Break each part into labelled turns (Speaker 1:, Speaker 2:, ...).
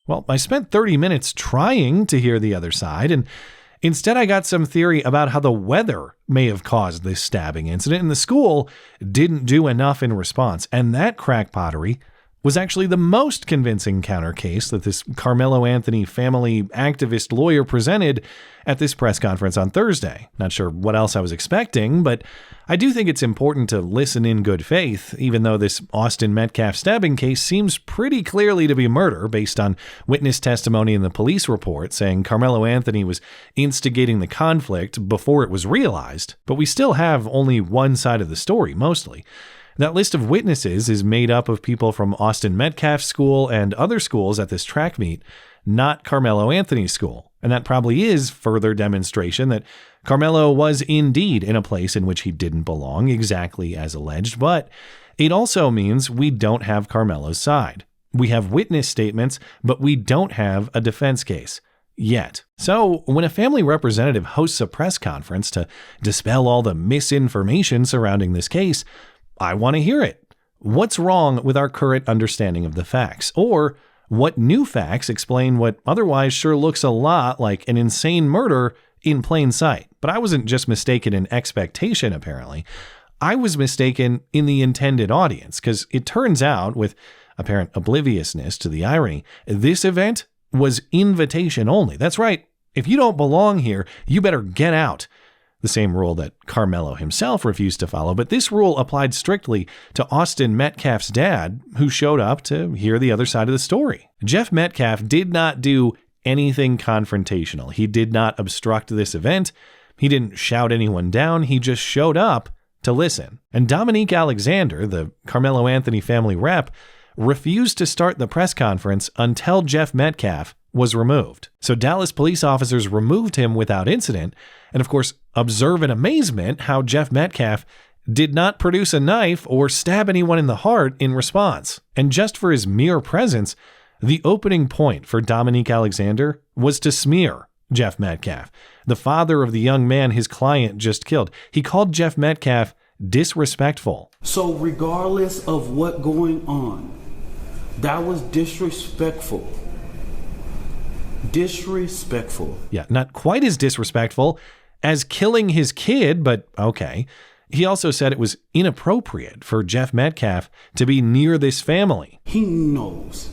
Speaker 1: Well, I spent 30 minutes trying to hear the other side, and instead I got some theory about how the weather may have caused this stabbing incident, and the school didn't do enough in response. And that crackpottery was actually the most convincing counter case that this Karmelo Anthony family activist lawyer presented at this press conference on Thursday. Not sure what else I was expecting, but I do think it's important to listen in good faith, even though this Austin Metcalf stabbing case seems pretty clearly to be murder based on witness testimony in the police report saying Karmelo Anthony was instigating the conflict before it was realized. But we still have only one side of the story, mostly. That list of witnesses is made up of people from Austin Metcalf's school and other schools at this track meet, not Karmelo Anthony's school. And that probably is further demonstration that Karmelo was indeed in a place in which he didn't belong, exactly as alleged, but it also means we don't have Karmelo's side. We have witness statements, but we don't have a defense case. Yet. So when a family representative hosts a press conference to dispel all the misinformation surrounding this case, I want to hear it. What's wrong with our current understanding of the facts? Or what new facts explain what otherwise sure looks a lot like an insane murder in plain sight? But I wasn't just mistaken in expectation, apparently. I was mistaken in the intended audience, because it turns out, with apparent obliviousness to the irony, this event was invitation only. That's right. If you don't belong here, you better get out. The same rule that Karmelo himself refused to follow, but this rule applied strictly to Austin Metcalf's dad, who showed up to hear the other side of the story. Jeff Metcalf did not do anything confrontational. He did not obstruct this event. He didn't shout anyone down. He just showed up to listen. And Dominique Alexander, the Karmelo Anthony family rep, refused to start the press conference until Jeff Metcalf was removed. So Dallas police officers removed him without incident. And of course, observe in amazement how Jeff Metcalf did not produce a knife or stab anyone in the heart in response. And just for his mere presence, the opening point for Dominique Alexander was to smear Jeff Metcalf, the father of the young man his client just killed. He called Jeff Metcalf disrespectful.
Speaker 2: So regardless of what going on, that was disrespectful. Disrespectful.
Speaker 1: Yeah, not quite as disrespectful as killing his kid, but okay. He also said it was inappropriate for Jeff Metcalf to be near this family.
Speaker 2: He knows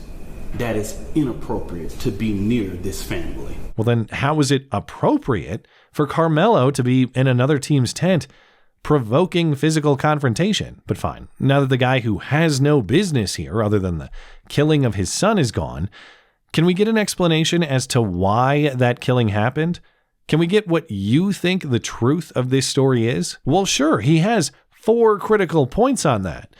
Speaker 2: that it's inappropriate to be near this family.
Speaker 1: Well, then how was it appropriate for Karmelo to be in another team's tent provoking physical confrontation? But fine, now that the guy who has no business here other than the killing of his son is gone, can we get an explanation as to why that killing happened? Can we get what you think the truth of this story is? Well, sure, he has 4 critical points on that.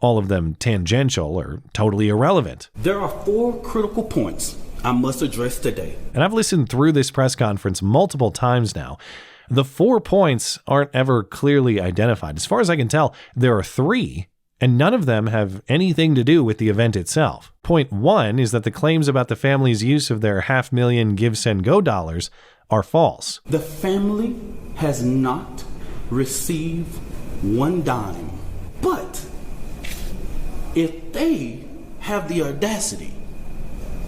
Speaker 1: All of them tangential or totally irrelevant.
Speaker 2: There are 4 critical points I must address today.
Speaker 1: And I've listened through this press conference multiple times now. The 4 points aren't ever clearly identified. As far as I can tell, there are 3, and none of them have anything to do with the event itself. Point 1 is that the claims about the family's use of their $500,000 Give, Send, Go dollars are false.
Speaker 2: The family has not received 1 dime. But if they have the audacity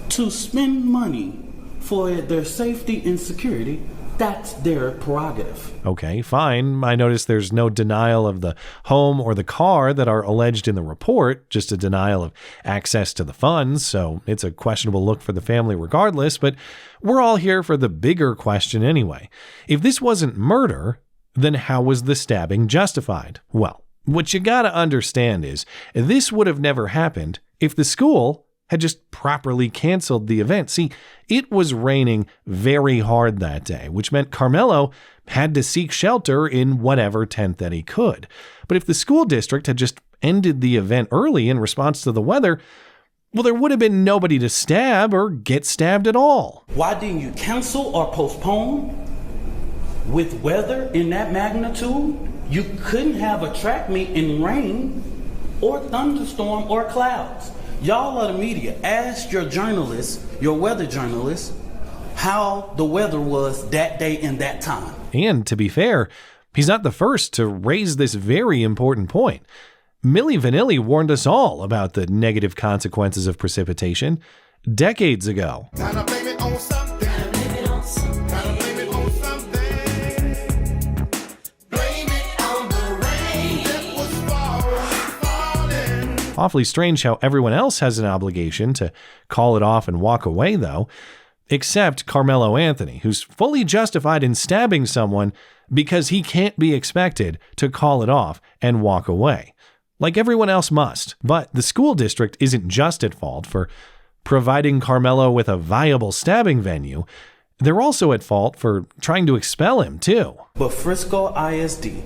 Speaker 2: to spend money for their safety and security, that's their prerogative.
Speaker 1: Okay, fine. I notice there's no denial of the home or the car that are alleged in the report, just a denial of access to the funds, so it's a questionable look for the family regardless, but we're all here for the bigger question anyway. If this wasn't murder, then how was the stabbing justified? Well, what you gotta understand is this would have never happened if the school had just properly canceled the event. See, it was raining very hard that day, which meant Karmelo had to seek shelter in whatever tent that he could. But if the school district had just ended the event early in response to the weather, well, there would have been nobody to stab or get stabbed at all.
Speaker 2: Why didn't you cancel or postpone? With weather in that magnitude, you couldn't have a track meet in rain or thunderstorm or clouds. Y'all are the media. Ask your journalists, your weather journalists, how the weather was that day and that time.
Speaker 1: And to be fair, he's not the first to raise this very important point. Milli Vanilli warned us all about the negative consequences of precipitation. decades ago.
Speaker 3: Time to blame it on something. Time to blame it on something. Blame it on the rain that was falling.
Speaker 1: Awfully strange how everyone else has an obligation to call it off and walk away, though, except Karmelo Anthony, who's fully justified in stabbing someone because he can't be expected to call it off and walk away, like everyone else must. But the school district isn't just at fault for providing Karmelo with a viable stabbing venue. They're also at fault for trying to expel him, too.
Speaker 2: But Frisco ISD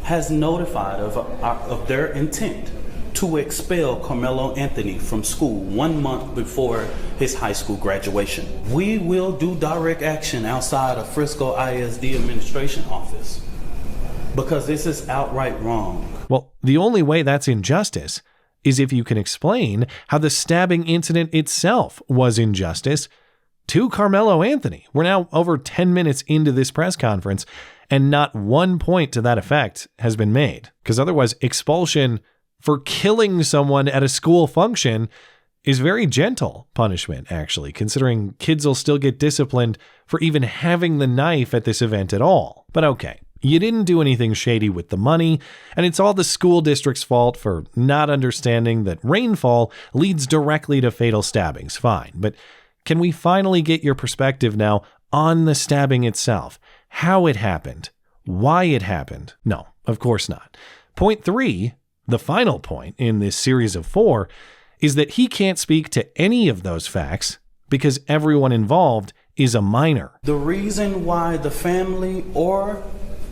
Speaker 2: has notified of their intent to expel Karmelo Anthony from school 1 month before his high school graduation. We will do direct action outside of Frisco ISD administration office because this is outright wrong.
Speaker 1: Well, the only way that's injustice is if you can explain how the stabbing incident itself was injustice to Karmelo Anthony. We're now over 10 minutes into this press conference, and not one point to that effect has been made. Because otherwise, expulsion for killing someone at a school function is very gentle punishment, actually, considering kids will still get disciplined for even having the knife at this event at all. But okay, you didn't do anything shady with the money, and it's all the school district's fault for not understanding that rainfall leads directly to fatal stabbings. Fine, but can we finally get your perspective now on the stabbing itself? How it happened? Why it happened? No, of course not. Point 3, the final point in this series of 4, is that he can't speak to any of those facts because everyone involved is a minor.
Speaker 2: The reason why the family or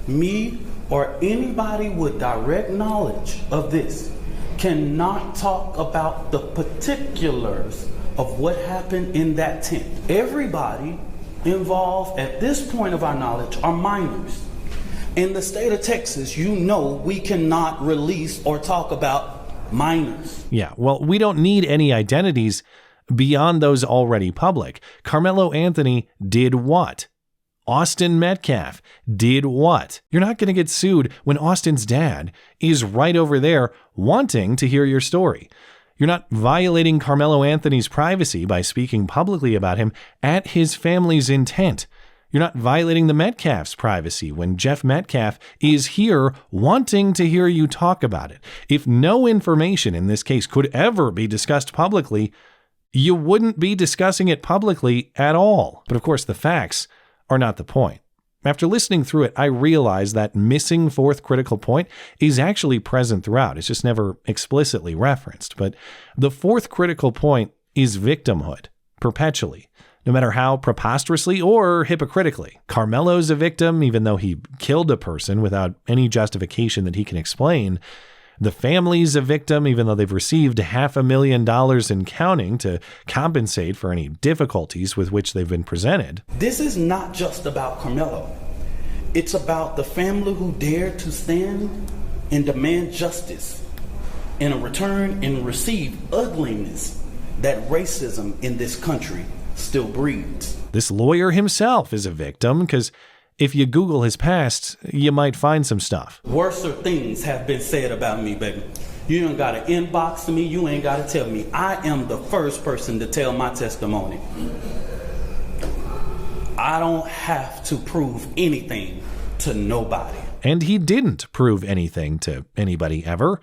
Speaker 2: me or anybody with direct knowledge of this cannot talk about the particulars of what happened in that tent. Everybody involved at this point of our knowledge are minors. In the state of Texas, you know we cannot release or talk about minors.
Speaker 1: Yeah, well, we don't need any identities beyond those already public. Karmelo Anthony did what? Austin Metcalf did what? You're not going to get sued when Austin's dad is right over there wanting to hear your story. You're not violating Karmelo Anthony's privacy by speaking publicly about him at his family's intent. You're not violating the Metcalf's privacy when Jeff Metcalf is here wanting to hear you talk about it. If no information in this case could ever be discussed publicly, you wouldn't be discussing it publicly at all. But of course, the facts are not the point. After listening through it, I realized that missing fourth critical point is actually present throughout. It's just never explicitly referenced. But the fourth critical point is victimhood, perpetually, no matter how preposterously or hypocritically. Karmelo's a victim, even though he killed a person without any justification that he can explain. The family's a victim, even though they've received $500,000 and counting to compensate for any difficulties with which they've been presented.
Speaker 2: This is not just about Karmelo. It's about the family who dared to stand and demand justice in a return and receive ugliness that racism in this country still breeds.
Speaker 1: This lawyer himself is a victim because if you Google his past, you might find some stuff.
Speaker 2: Worser things have been said about me, baby. You ain't got to inbox me. You ain't got to tell me. I am the first person to tell my testimony. I don't have to prove anything to nobody.
Speaker 1: And he didn't prove anything to anybody ever.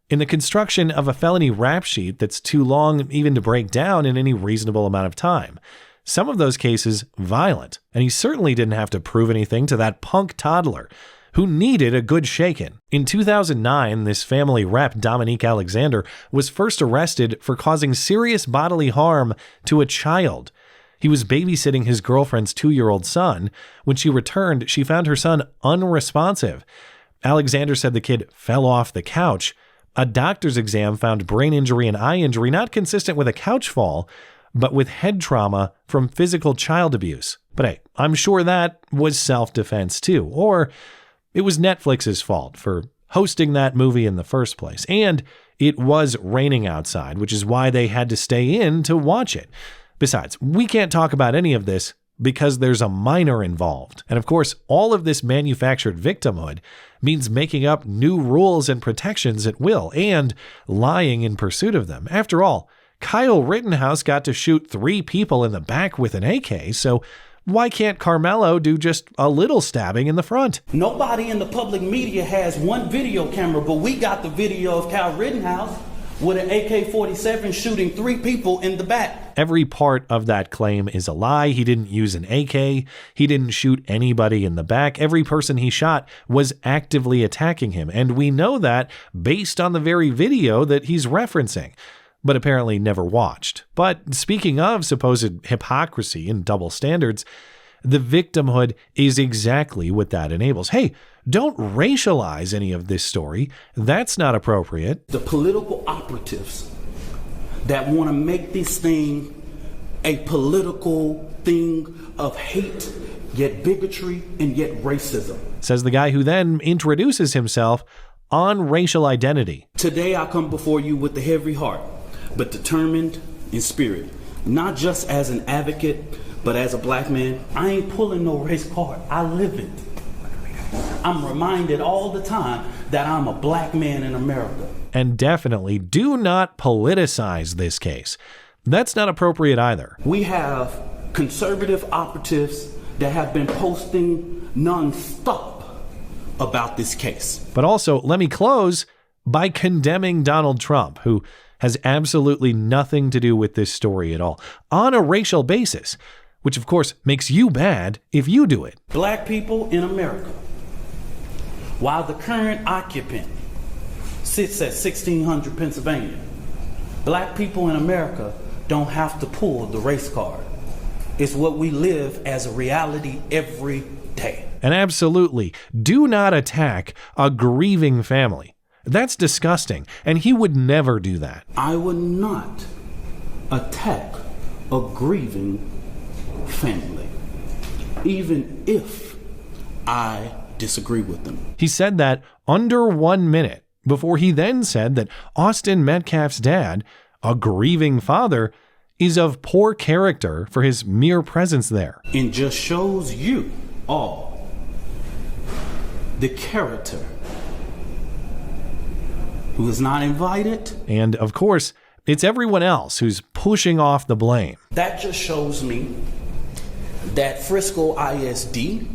Speaker 1: In the construction of a felony rap sheet that's too long even to break down in any reasonable amount of time. Some of those cases violent, and he certainly didn't have to prove anything to that punk toddler who needed a good shaking. In 2009, this family rep, Dominique Alexander, was first arrested for causing serious bodily harm to a child. He was babysitting his girlfriend's 2-year-old son. When she returned, she found her son unresponsive. Alexander said the kid fell off the couch. A doctor's exam found brain injury and eye injury not consistent with a couch fall, but with head trauma from physical child abuse. But hey, I'm sure that was self-defense too, or it was Netflix's fault for hosting that movie in the first place. And it was raining outside, which is why they had to stay in to watch it. Besides, we can't talk about any of this because there's a minor involved. And of course, all of this manufactured victimhood means making up new rules and protections at will and lying in pursuit of them. After all, Kyle Rittenhouse got to shoot 3 people in the back with an AK, so why can't Karmelo do just a little stabbing in the front?
Speaker 2: Nobody in the public media has one video camera, but we got the video of Kyle Rittenhouse with an AK-47 shooting 3 people in the back.
Speaker 1: Every part of that claim is a lie. He didn't use an AK. He didn't shoot anybody in the back. Every person he shot was actively attacking him, and we know that based on the very video that he's referencing, but apparently never watched. But speaking of supposed hypocrisy and double standards, the victimhood is exactly what that enables. Hey, don't racialize any of this story. That's not appropriate.
Speaker 2: The political operatives that want to make this thing a political thing of hate, yet bigotry, and yet racism.
Speaker 1: Says the guy who then introduces himself on racial identity.
Speaker 2: Today I come before you with a heavy heart, but determined in spirit, not just as an advocate, but as a black man. I ain't pulling no race card. I live it. I'm reminded all the time that I'm a black man in America.
Speaker 1: And definitely do not politicize this case. That's not appropriate either.
Speaker 2: We have conservative operatives that have been posting nonstop about this case.
Speaker 1: But also, let me close by condemning Donald Trump, who has absolutely nothing to do with this story at all, on a racial basis, which of course makes you bad if you do it.
Speaker 2: Black people in America, while the current occupant sits at 1600 Pennsylvania, black people in America don't have to pull the race card. It's what we live as a reality every day.
Speaker 1: And absolutely, do not attack a grieving family. That's disgusting, and he would never do that.
Speaker 2: I would not attack a grieving family, even if I disagree with them.
Speaker 1: He said that under 1 minute before he then said that Austin Metcalf's dad, a grieving father, is of poor character for his mere presence there.
Speaker 2: And just shows you all the character who is not invited.
Speaker 1: And of course, it's everyone else who's pushing off the blame.
Speaker 2: That just shows me that Frisco ISD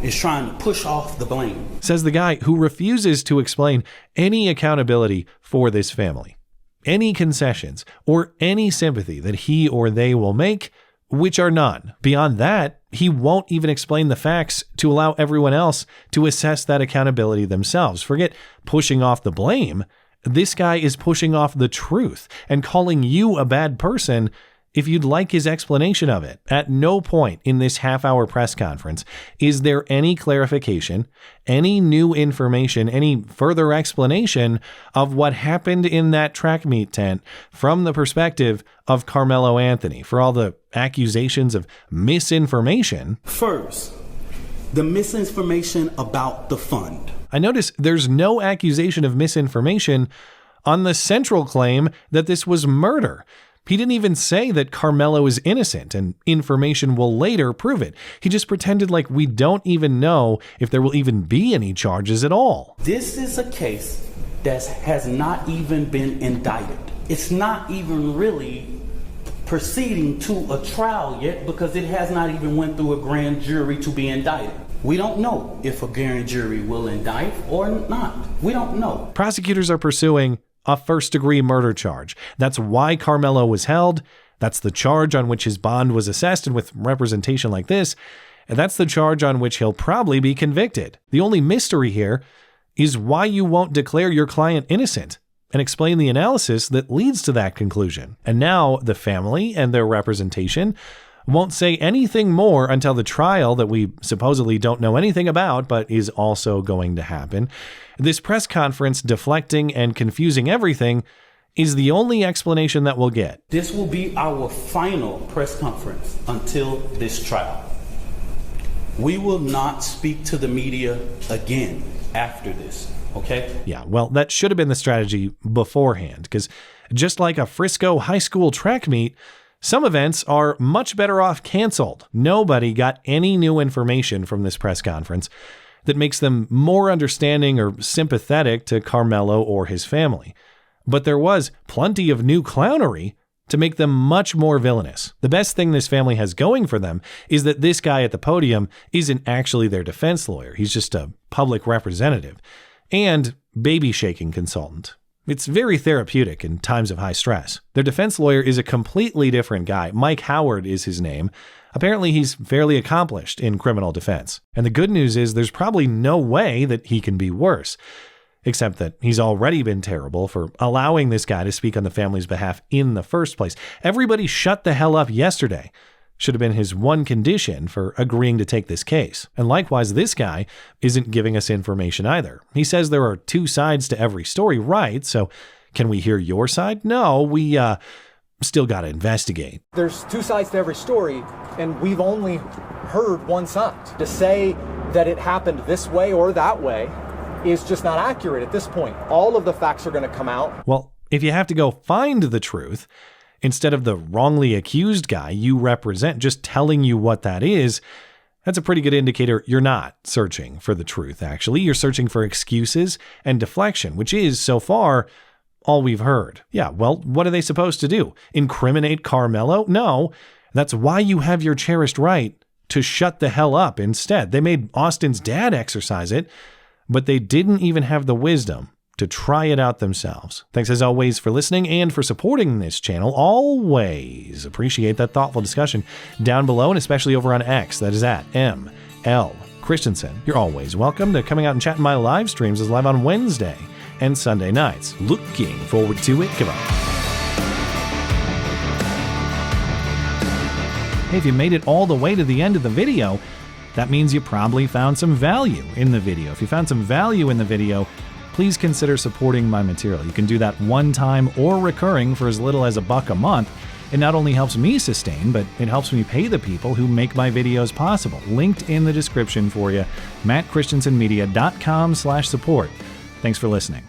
Speaker 2: is trying to push off the blame.
Speaker 1: Says the guy who refuses to explain any accountability for this family, any concessions, or any sympathy that he or they will make, which are none. Beyond that, he won't even explain the facts to allow everyone else to assess that accountability themselves. Forget pushing off the blame. This guy is pushing off the truth and calling you a bad person if you'd like his explanation of it. At no point in this half-hour press conference is there any clarification, any new information, any further explanation of what happened in that track meet tent from the perspective of Karmelo Anthony for all the accusations of misinformation.
Speaker 2: First, the misinformation about the fund.
Speaker 1: I notice there's no accusation of misinformation on the central claim that this was murder. He didn't even say that Karmelo is innocent and information will later prove it. He just pretended like we don't even know if there will even be any charges at all.
Speaker 2: This is a case that has not even been indicted. It's not even really proceeding to a trial yet because it has not even went through a grand jury to be indicted. We don't know if a grand jury will indict or not. We don't know.
Speaker 1: Prosecutors are pursuing a first-degree murder charge. That's why Karmelo was held. That's the charge on which his bond was assessed, and with representation like this, and that's the charge on which he'll probably be convicted. The only mystery here is why you won't declare your client innocent and explain the analysis that leads to that conclusion. And now the family and their representation won't say anything more until the trial that we supposedly don't know anything about, but is also going to happen. This press conference deflecting and confusing everything is the only explanation that we'll get.
Speaker 2: This will be our final press conference until this trial. We will not speak to the media again after this, okay?
Speaker 1: Yeah, well, that should have been the strategy beforehand, because just like a Frisco high school track meet, some events are much better off canceled. Nobody got any new information from this press conference that makes them more understanding or sympathetic to Karmelo or his family. but there was plenty of new clownery to make them much more villainous. The best thing this family has going for them is that this guy at the podium isn't actually their defense lawyer. He's just a public representative and baby shaking consultant. It's very therapeutic in times of high stress. Their defense lawyer is a completely different guy. Mike Howard is his name. Apparently, he's fairly accomplished in criminal defense. And the good news is there's probably no way that he can be worse. Except that he's already been terrible for allowing this guy to speak on the family's behalf in the first place. Everybody shut the hell up yesterday. Should have been his one condition for agreeing to take this case. And likewise, this guy isn't giving us information either. He says there are two sides to every story, right? So can we hear your side? No, we still got to investigate.
Speaker 4: There's two sides to every story, and we've only heard one side. To say that it happened this way or that way is just not accurate at this point. All of the facts are going to come out.
Speaker 1: Well, if you have to go find the truth, instead of the wrongly accused guy you represent just telling you what that is, that's a pretty good indicator you're not searching for the truth, actually. You're searching for excuses and deflection, which is, so far, all we've heard. Yeah, well, what are they supposed to do? Incriminate Karmelo? No, that's why you have your cherished right to shut the hell up instead. They made Austin's dad exercise it, but they didn't even have the wisdom to try it out themselves. Thanks as always for listening and for supporting this channel. Always appreciate that thoughtful discussion down below, and especially over on X. That is at ML Christiansen. You're always welcome to coming out and chatting my live streams as live on Wednesday and Sunday nights. Looking forward to it. Come on. Hey, if you made it all the way to the end of the video, that means you probably found some value in the video. If you found some value in the video, please consider supporting my material. You can do that one time or recurring for as little as $1 a month. It not only helps me sustain, but it helps me pay the people who make my videos possible. Linked in the description for you, mattchristiansenmedia.com/support. Thanks for listening.